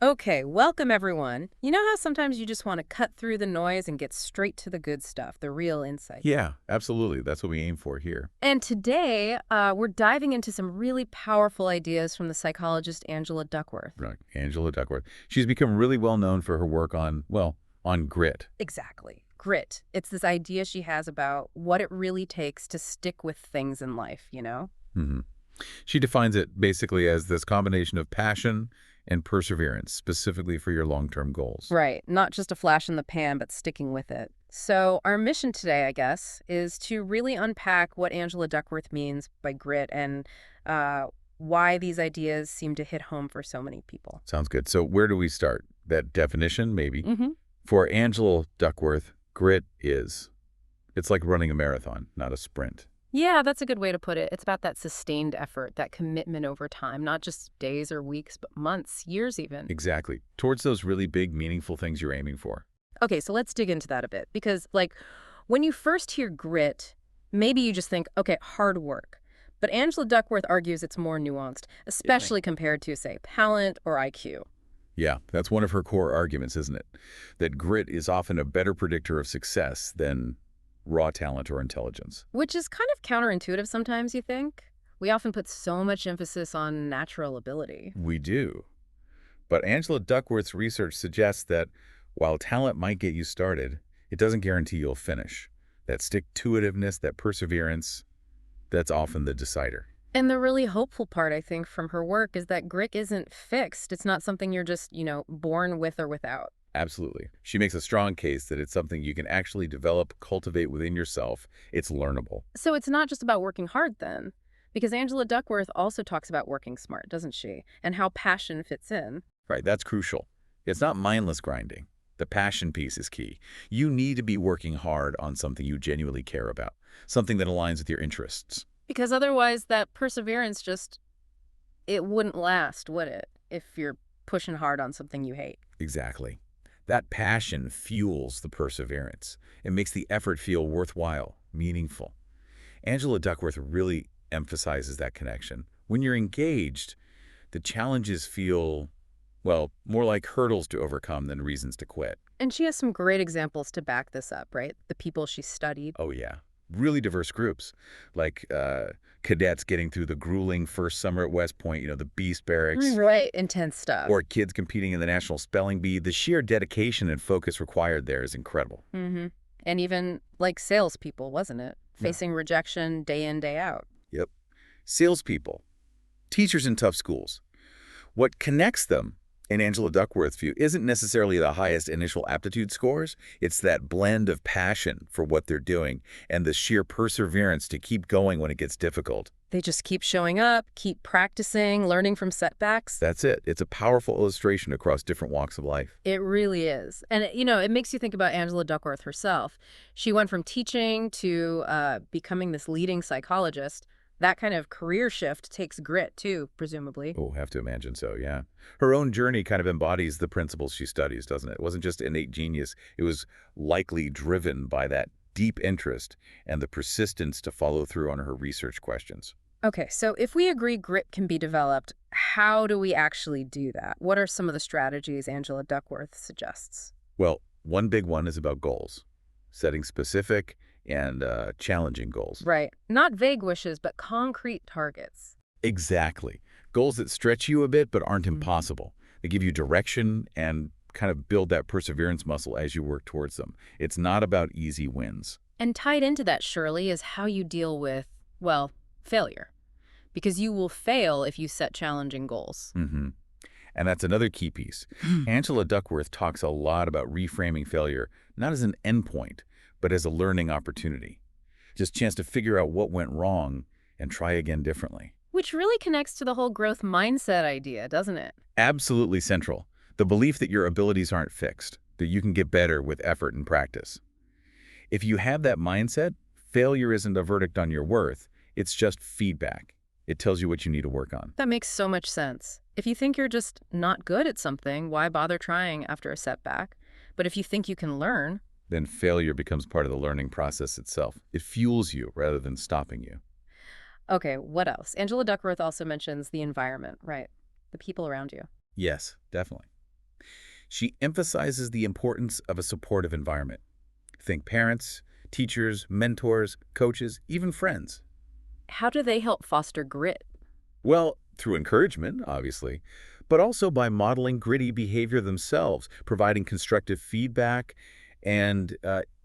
Okay, welcome everyone. You know how sometimes you just want to cut through the noise and get straight to the good stuff, the real insight. Yeah, absolutely. That's what we aim for here. And today, we're diving into some really powerful ideas from the psychologist Angela Duckworth. Right. Angela Duckworth. She's become really well known for her work on, well, on grit. Exactly. Grit. It's this idea she has about what it really takes to stick with things in life, you know? hmm She defines it basically as this combination of passion and perseverance, specifically for your long-term goals. Right. Not just a flash in the pan, but sticking with it. So, our mission today, I guess, is to really unpack what Angela Duckworth means by grit and uh, why these ideas seem to hit home for so many people. Sounds good. So where do we start? That definition, maybe. Hmm. For Angela Duckworth, grit is, it's like running a marathon, not a sprint. Yeah, that's a good way to put it. It's about that sustained effort, that commitment over time, not just days or weeks, but months, years even. Exactly. Towards those really big, meaningful things you're aiming for. Okay, so let's dig into that a bit because, like, when you first hear grit, maybe you just think, okay, hard work. But Angela Duckworth argues it's more nuanced, Really? especially compared to, say, talent or IQ, Yeah, that's one of her core arguments, isn't it? That grit is often a better predictor of success than raw talent or intelligence. which is kind of counterintuitive sometimes, you think? We often put so much emphasis on natural ability. We do. But Angela Duckworth's research suggests that while talent might get you started, it doesn't guarantee you'll finish. That stick-to-itiveness, that perseverance, that's often the decider. And the really hopeful part, I think, from her work is that grit isn't fixed. It's not something you're just, born with or without. Absolutely. She makes a strong case that it's something you can actually develop, cultivate within yourself. It's learnable. So it's not just about working hard then, because Angela Duckworth also talks about working smart, doesn't she? And how passion fits in. Right, that's crucial. It's not mindless grinding. The passion piece is key. You need to be working hard on something you genuinely care about, something that aligns with your interests. Because otherwise, that perseverance just, it wouldn't last, would it? If you're pushing hard on something you hate. Exactly. That passion fuels the perseverance. It makes the effort feel worthwhile, meaningful. Angela Duckworth really emphasizes that connection. When you're engaged, the challenges feel, well, more like hurdles to overcome than reasons to quit. And she has some great examples to back this up, right? The people she studied. Oh, yeah. Really diverse groups, like cadets getting through the grueling first summer at West Point, the Beast Barracks, Right. Intense stuff. or kids competing in the National Spelling Bee. The sheer dedication and focus required there is incredible. Mm-hmm. And even like salespeople, wasn't it? Yeah. Facing rejection day in, day out. Yep. Salespeople, teachers in tough schools. What connects them, in Angela Duckworth's view, isn't necessarily the highest initial aptitude scores. It's that blend of passion for what they're doing and the sheer perseverance to keep going when it gets difficult. They just keep showing up, keep practicing, learning from setbacks. That's it. It's a powerful illustration across different walks of life. It really is. And, it makes you think about Angela Duckworth herself. She went from teaching to becoming this leading psychologist. That kind of career shift takes grit, too, presumably. Oh, have to imagine so, yeah. Her own journey kind of embodies the principles she studies, doesn't it? It wasn't just innate genius. It was likely driven by that deep interest and the persistence to follow through on her research questions. Okay, so if we agree grit can be developed, how do we actually do that? What are some of the strategies Angela Duckworth suggests? Well, one big one is about goals, setting specific and challenging goals. Right. Not vague wishes, but concrete targets. Exactly. Goals that stretch you a bit but aren't Mhm. impossible. They give you direction and kind of build that perseverance muscle as you work towards them. It's not about easy wins. And tied into that, surely, is how you deal with, well, failure. Because you will fail if you set challenging goals. hmm And that's another key piece. Angela Duckworth talks a lot about reframing failure, not as an endpoint, but as a learning opportunity. Just a chance to figure out what went wrong and try again differently. Which really connects to the whole growth mindset idea, doesn't it? Absolutely central. The belief that your abilities aren't fixed, that you can get better with effort and practice. If you have that mindset, failure isn't a verdict on your worth. It's just feedback. It tells you what you need to work on. That makes so much sense. If you think you're just not good at something, why bother trying after a setback? But if you think you can learn, Then failure becomes part of the learning process itself. It fuels you rather than stopping you. okay, what else? Angela Duckworth also mentions the environment, right? The people around you. Yes, definitely. She emphasizes the importance of a supportive environment. Think parents, teachers, mentors, coaches, even friends. How do they help foster grit? Well, through encouragement, obviously, but also by modeling gritty behavior themselves, providing constructive feedback, and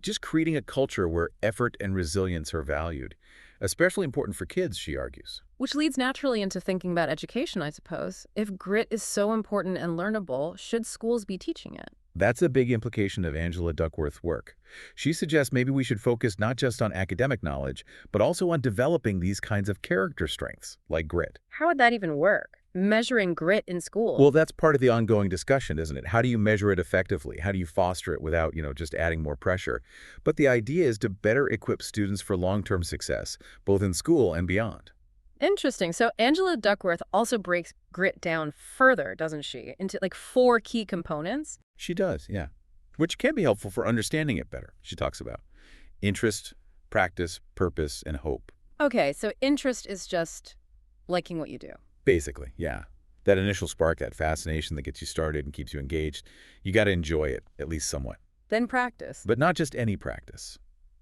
just creating a culture where effort and resilience are valued. Especially important for kids, she argues. Which leads naturally into thinking about education, I suppose. If grit is so important and learnable, should schools be teaching it? That's a big implication of Angela Duckworth's work. She suggests maybe we should focus not just on academic knowledge, but also on developing these kinds of character strengths, like grit. How would that even work? Measuring grit in Well, schools? that's part of the ongoing discussion, isn't it? How do you measure it effectively? How do you foster it without, just adding more pressure? But the idea is to better equip students for long-term success, both in school and beyond. Interesting. So Angela Duckworth also breaks grit down further, doesn't she? Into like four key components. She does, yeah. Which can be helpful for understanding it better, she talks about. Interest, practice, purpose, and hope. Okay, so interest is just liking what you do. Basically, yeah. That initial spark, that fascination that gets you started and keeps you engaged, you got to enjoy it, at least somewhat. Then practice. But not just any practice.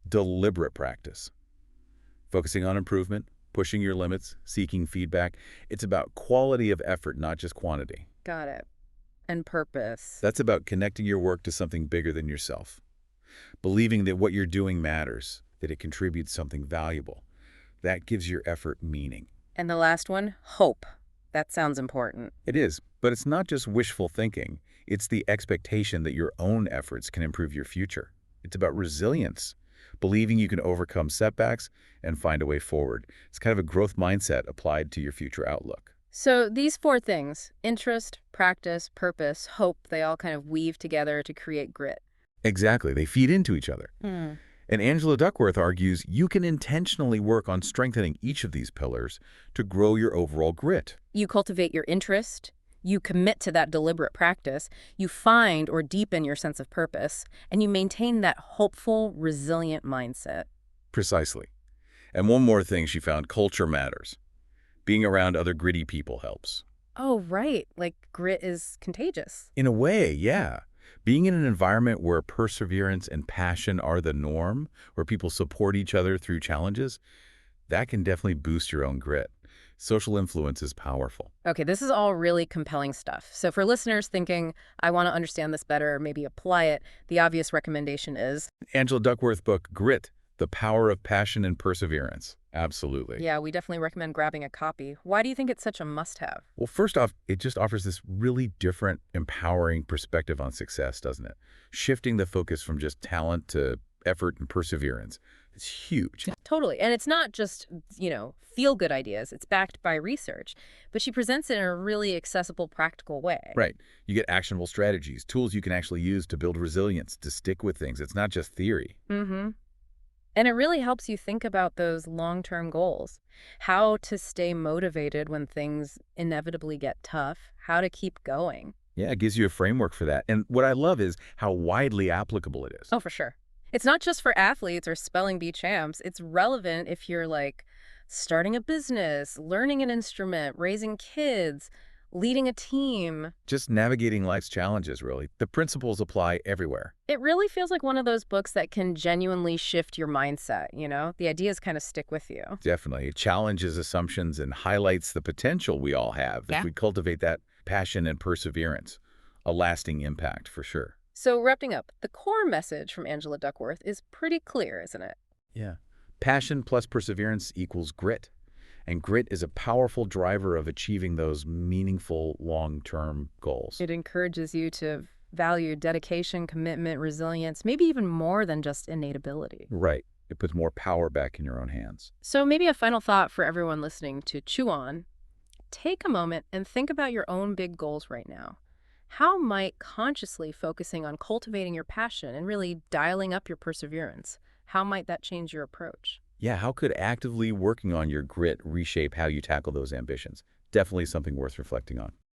Deliberate practice. Focusing on improvement, pushing your limits, seeking feedback. It's about quality of effort, not just quantity. Got it. And purpose. That's about connecting your work to something bigger than yourself. Believing that what you're doing matters, that it contributes something valuable. That gives your effort meaning. And the last one, hope. That sounds important. It is, but it's not just wishful thinking. It's the expectation that your own efforts can improve your future. It's about resilience, believing you can overcome setbacks and find a way forward. It's kind of a growth mindset applied to your future outlook. So these four things, interest, practice, purpose, hope, they all kind of weave together to create grit. Exactly. They feed into each other. Hmm. And Angela Duckworth argues you can intentionally work on strengthening each of these pillars to grow your overall grit. You cultivate your interest, you commit to that deliberate practice, you find or deepen your sense of purpose, and you maintain that hopeful, resilient mindset. Precisely. And one more thing she found, culture matters. Being around other gritty people helps. Oh, right. Like grit is contagious. In a way, yeah. Being in an environment where perseverance and passion are the norm, where people support each other through challenges, that can definitely boost your own grit. Social influence is powerful. Okay, this is all really compelling stuff. So for listeners thinking, I want to understand this better, maybe apply it, the obvious recommendation is, Angela Duckworth's book, Grit, The Power of Passion and Perseverance. Absolutely. yeah, we definitely recommend grabbing a copy. Why do you think it's such a must-have? Well, first off, it just offers this really different, empowering perspective on success, doesn't it? Shifting the focus from just talent to effort and perseverance. It's huge. Totally. And it's not just, feel-good ideas. It's backed by research. But she presents it in a really accessible, practical way. Right. You get actionable strategies, tools you can actually use to build resilience, to stick with things. It's not just theory. Mm-hmm. And it really helps you think about those long-term goals, how to stay motivated when things inevitably get tough, how to keep going. Yeah, it gives you a framework for that. And what I love is how widely applicable it is. Oh, for sure. It's not just for athletes or spelling bee champs. It's relevant if you're like starting a business, learning an instrument, raising kids, leading a team. Just navigating life's challenges, really. The principles apply everywhere. It really feels like one of those books that can genuinely shift your mindset, The ideas kind of stick with you. Definitely. It challenges assumptions and highlights the potential we all have if Yeah. we cultivate that passion and perseverance. A lasting impact, for sure. So wrapping up, the core message from Angela Duckworth is pretty clear, isn't it? Yeah. Passion plus perseverance equals grit. And grit is a powerful driver of achieving those meaningful long-term goals. It encourages you to value dedication, commitment, resilience, maybe even more than just innate ability. Right. It puts more power back in your own hands. So maybe a final thought for everyone listening to chew on. Take a moment and think about your own big goals right now. How might consciously focusing on cultivating your passion and really dialing up your perseverance, how might that change your approach? Yeah, how could actively working on your grit reshape how you tackle those ambitions? Definitely something worth reflecting on.